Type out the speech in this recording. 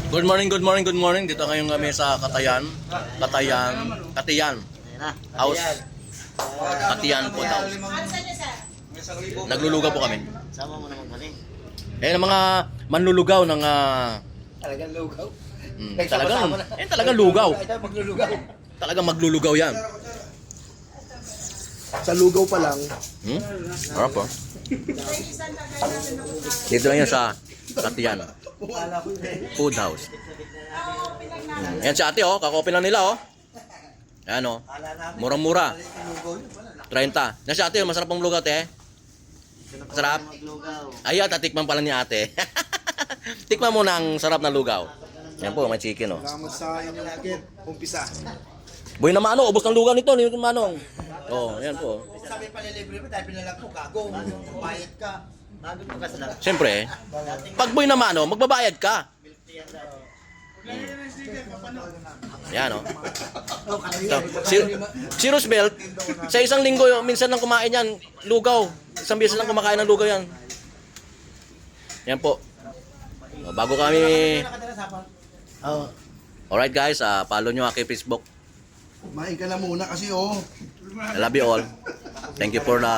Good morning, good morning, good morning. Dito ngayon kami sa Katayan. Katiyan. House. Katiyan po daw. Naglulugaw po kami. Sama mo naman kami. Ang mga manlulugaw ng Talagang lugaw. talagang lugaw. Maglulugaw. Talagang maglulugaw yan. Sa lugaw pa lang. Harap po. Dito lang yan sa Katiyan. Food house. Yan si ate oh, kakopin lang nila oh. Ayan oh. Murang-mura. 30. Yan si ate oh, masarap ang lugaw te. Masarap. Ay, tatikman pala ni ate. Tikman mo na ang sarap na lugaw. Yan po, may chicken oh. Salamat sa inyong kit. Umpisa. Boy na mano, ubos ng lugaw nito ni Manong. Oh, yan po. Sabi pa libre mo dahil pinalag ko, gago. Bayad ka. Bago ka sa lahat. Siyempre, pag boy na mano, magbabayad ka. Yan oh. Si Roosevelt, sa isang linggo, minsan lang kumain yan, lugaw. Isang beses lang kumakain ng lugaw yan. Yan po. O, bago kami... Alright guys, follow nyo aking Facebook. Kumain ka na muna kasi oh. I love you all. Thank you for the